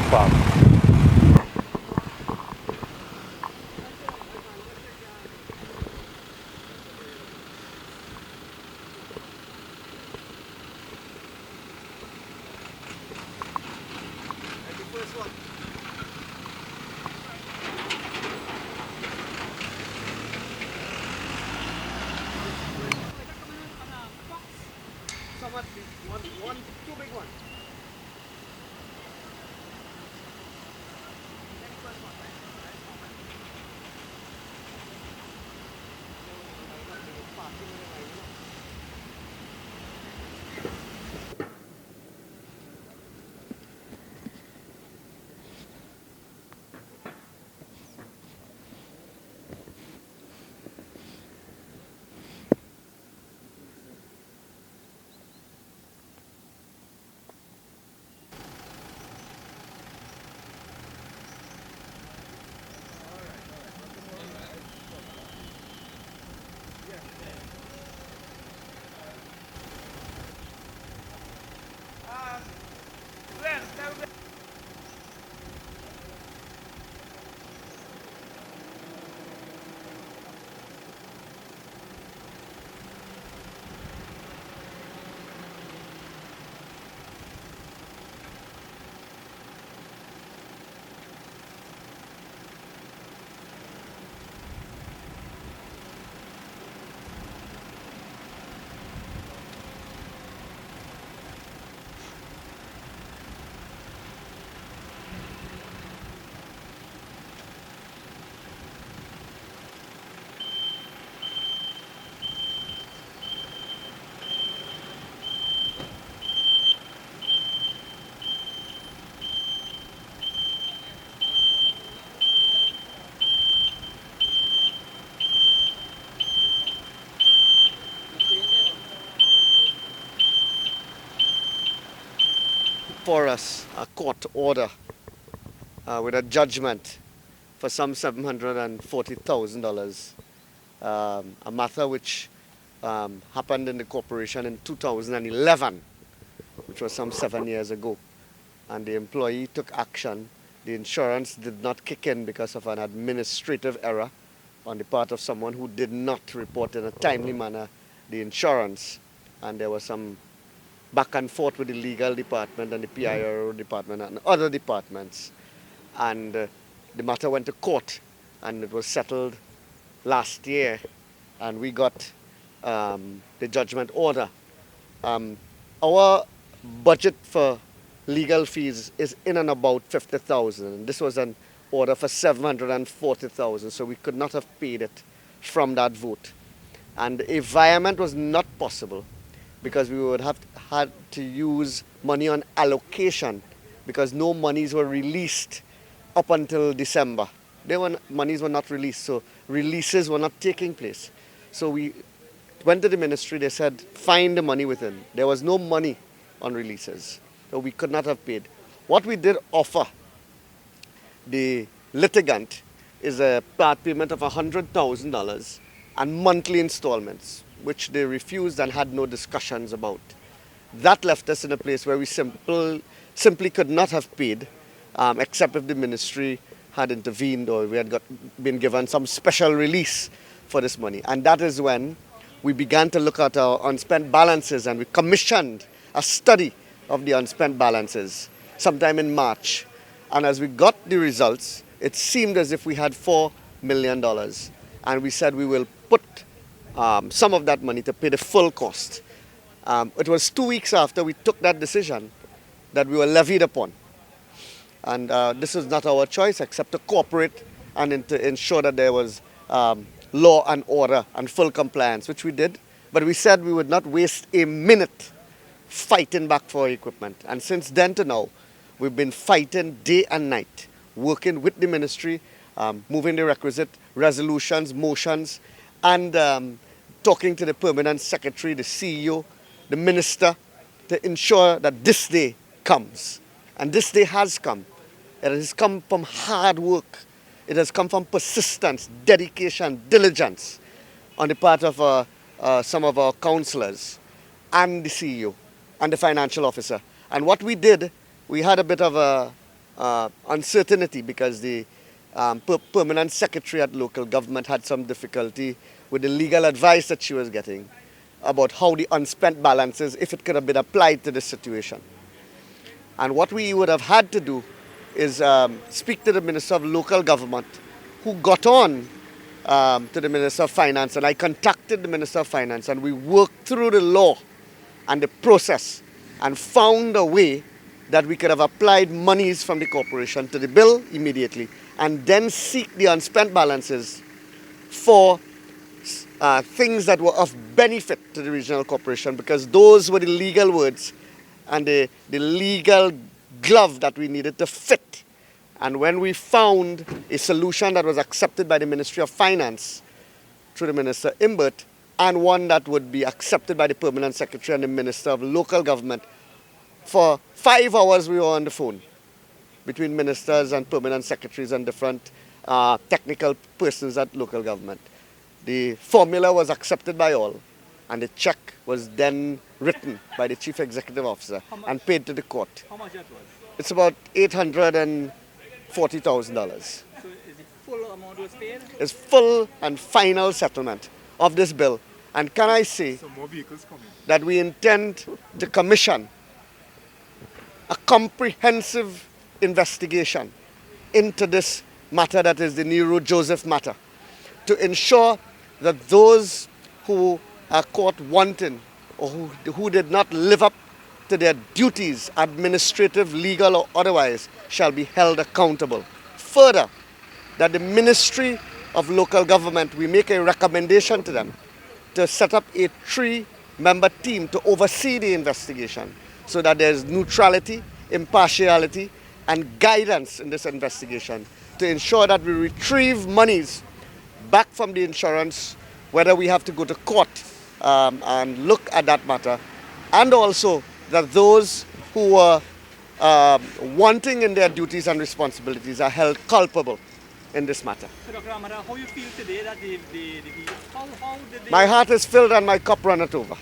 farm. For us a court order with a judgment for some $740,000, a matter which happened in the corporation in 2011, which was some 7 years ago. And the employee took action. The insurance did not kick in because of an administrative error on the part of someone who did not report in a timely manner the insurance. And there was some back and forth with the legal department and the PIRO department and other departments. And the matter went to court and it was settled last year. And we got the judgment order. Our budget for legal fees is in and about 50,000. This was an order for 740,000, so we could not have paid it from that vote. And the environment was not possible because we would have had to use money on allocation because no monies were released up until December. Monies were not released, so releases were not taking place. So we went to the ministry, they said, find the money within. There was no money on releases, so we could not have paid. What we did offer the litigant is a part payment of $100,000 and monthly installments, which they refused and had no discussions about. That left us in a place where we simply could not have paid, except if the ministry had intervened or we had been given some special release for this money. And that is when we began to look at our unspent balances, and we commissioned a study of the unspent balances sometime in March. And as we got the results, it seemed as if we had $4 million. And we said we will put some of that money to pay the full cost. It was 2 weeks after we took that decision that we were levied upon. And this was not our choice except to cooperate and to ensure that there was law and order and full compliance, which we did. But we said we would not waste a minute fighting back for our equipment. And since then to now, we've been fighting day and night, working with the ministry, moving the requisite resolutions, motions, and talking to the permanent secretary, the CEO, the minister, to ensure that this day comes. And this day has come. It has come from hard work. It has come from persistence, dedication, diligence on the part of some of our councillors and the CEO and the financial officer. And what we did, we had a bit of uncertainty because the permanent secretary at local government had some difficulty with the legal advice that she was getting about how the unspent balances, if it could have been applied to this situation. And what we would have had to do is speak to the Minister of Local Government, who got on to the Minister of Finance, and I contacted the Minister of Finance, and we worked through the law and the process and found a way that we could have applied monies from the corporation to the bill immediately and then seek the unspent balances for things that were of benefit to the regional corporation, because those were the legal words and the legal glove that we needed to fit. And when we found a solution that was accepted by the Ministry of Finance through the Minister Imbert, and one that would be accepted by the Permanent Secretary and the Minister of Local Government, for 5 hours we were on the phone between ministers and permanent secretaries and different technical persons at local government. The formula was accepted by all, and the check was then written by the Chief Executive Officer and paid to the court. How much that was? It's about $840,000. So is it full amount was paid? It's full and final settlement of this bill. And can I say more vehicles coming. that we intend to commission a comprehensive investigation into this matter, that is the Nero Joseph matter, to ensure that those who are caught wanting or who did not live up to their duties, administrative, legal or otherwise, shall be held accountable. Further, that the Ministry of Local Government, we make a recommendation to them to set up a 3-member team to oversee the investigation so that there is neutrality, impartiality and guidance in this investigation to ensure that we retrieve monies back from the insurance, whether we have to go to court and look at that matter, and also that those who were wanting in their duties and responsibilities are held culpable in this matter. So Dr. Amara, how you feel today that how did they... My heart is filled and my cup runneth over.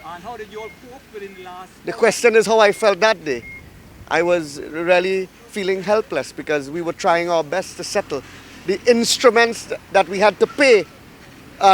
And how did you all cope within the last... The question is how I felt that day. I was really feeling helpless because we were trying our best to settle. The instruments that we had to pay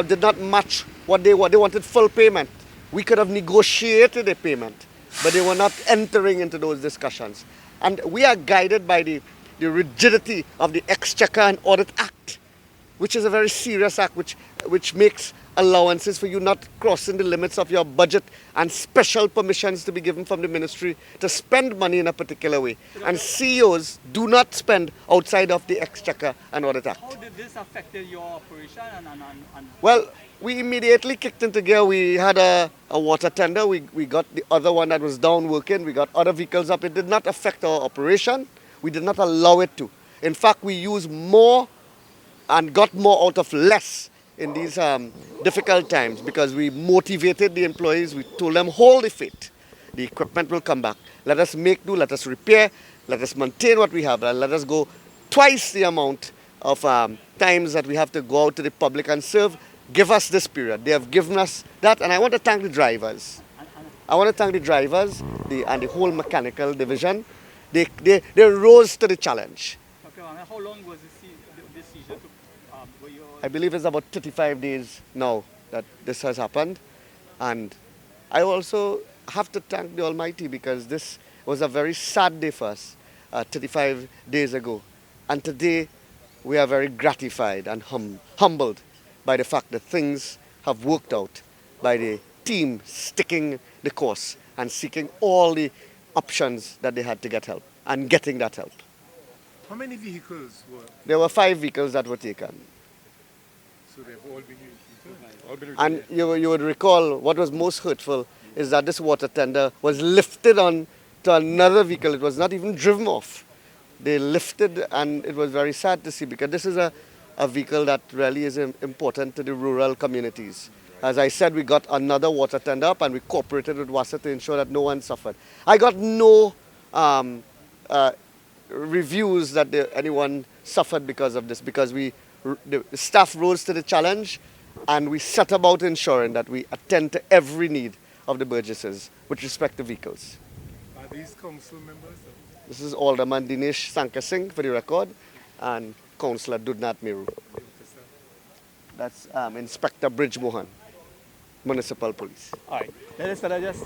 did not match what they wanted full payment. We could have negotiated a payment, but they were not entering into those discussions. And we are guided by the rigidity of the Exchequer and Audit Act, which is a very serious act which makes allowances for you not crossing the limits of your budget and special permissions to be given from the ministry to spend money in a particular way. And CEOs do not spend outside of the Exchequer and Audit Act. How did this affect your operation? Well, we immediately kicked into gear. We had a water tender. We got the other one that was down working. We got other vehicles up. It did not affect our operation. We did not allow it to. In fact, we used more and got more out of less in these difficult times because we motivated the employees. We told them, hold the faith. The equipment will come back. Let us make do, let us repair, let us maintain what we have, and let us go twice the amount of times that we have to go out to the public and serve. Give us this period. They have given us that, and I want to thank the drivers. I want to thank the drivers and the whole mechanical division. They rose to the challenge. Okay, how long was this seizure? I believe it's about 35 days now that this has happened. And I also have to thank the Almighty because this was a very sad day for us 35 days ago. And today we are very gratified and humbled by the fact that things have worked out, by the team sticking the course and seeking all the options that they had to get help and getting that help. How many vehicles were? There were 5 vehicles that were taken. So they've all been used. And you would recall what was most hurtful is that this water tender was lifted on to another vehicle. It was not even driven off. They lifted, and it was very sad to see because this is a vehicle that really is important to the rural communities. As I said, we got another water tender up and we cooperated with WASA to ensure that no one suffered. I got no reviews that anyone suffered because of this, because the staff rose to the challenge and we set about ensuring that we attend to every need of the Burgesses with respect to vehicles. Are these council members? This is Alderman Dinesh Sankar Singh for the record, and Councillor Dudnat Miru. That's Inspector Bridge Mohan, Municipal Police. All right. Let us just